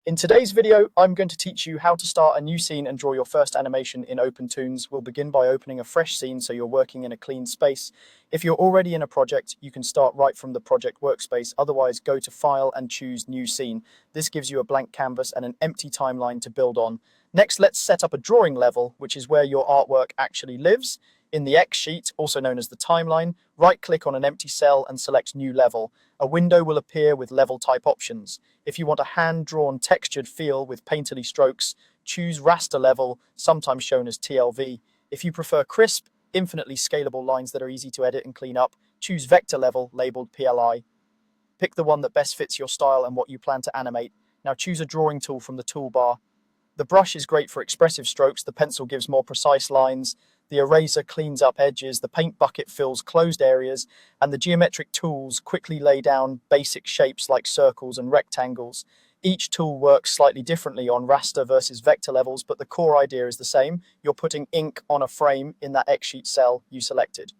In today's video, I'm going to teach you how to start a new scene and draw your first animation in OpenToonz. We'll begin by opening a fresh scene so you're working in a clean space. If you're already in a project, you can start right from the project workspace. Otherwise, go to File and choose New Scene. This gives you a blank canvas and an empty timeline to build on. Next, let's set up a drawing level, which is where your artwork actually lives. In the X sheet, also known as the timeline, right-click on an empty cell and select New Level. A window will appear with level type options. If you want a hand-drawn textured feel with painterly strokes, choose raster level, sometimes shown as TLV. If you prefer crisp, infinitely scalable lines that are easy to edit and clean up, choose vector level, labeled PLI. Pick the one that best fits your style and what you plan to animate. Now choose a drawing tool from the toolbar. The brush is great for expressive strokes, the pencil gives more precise lines, the eraser cleans up edges, the paint bucket fills closed areas, and the geometric tools quickly lay down basic shapes like circles and rectangles. Each tool works slightly differently on raster versus vector levels, but the core idea is the same. You're putting ink on a frame in that X-sheet cell you selected.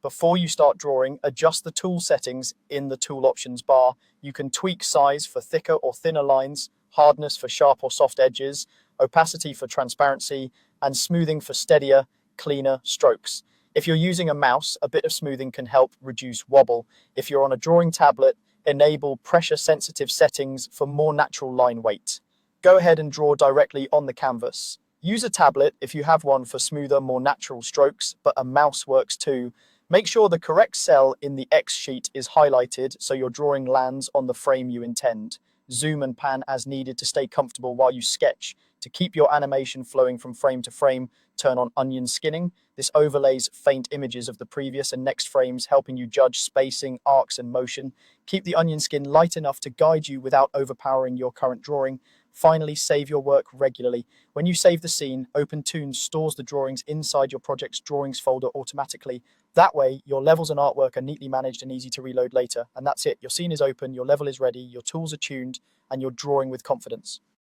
Before you start drawing, adjust the tool settings in the tool options bar. You can tweak size for thicker or thinner lines, hardness for sharp or soft edges, opacity for transparency, and smoothing for steadier, cleaner strokes. If you're using a mouse, a bit of smoothing can help reduce wobble. If you're on a drawing tablet, enable pressure-sensitive settings for more natural line weight. Go ahead and draw directly on the canvas. Use a tablet if you have one for smoother, more natural strokes, but a mouse works too. Make sure the correct cell in the X sheet is highlighted so your drawing lands on the frame you intend. Zoom and pan as needed to stay comfortable while you sketch. To keep your animation flowing from frame to frame, turn on onion skinning. This overlays faint images of the previous and next frames, helping you judge spacing, arcs, and motion. Keep the onion skin light enough to guide you without overpowering your current drawing. Finally, save your work regularly. When you save the scene, OpenToonz stores the drawings inside your project's drawings folder automatically. That way, your levels and artwork are neatly managed and easy to reload later. And that's it. Your scene is open, your level is ready, your tools are tuned, and you're drawing with confidence.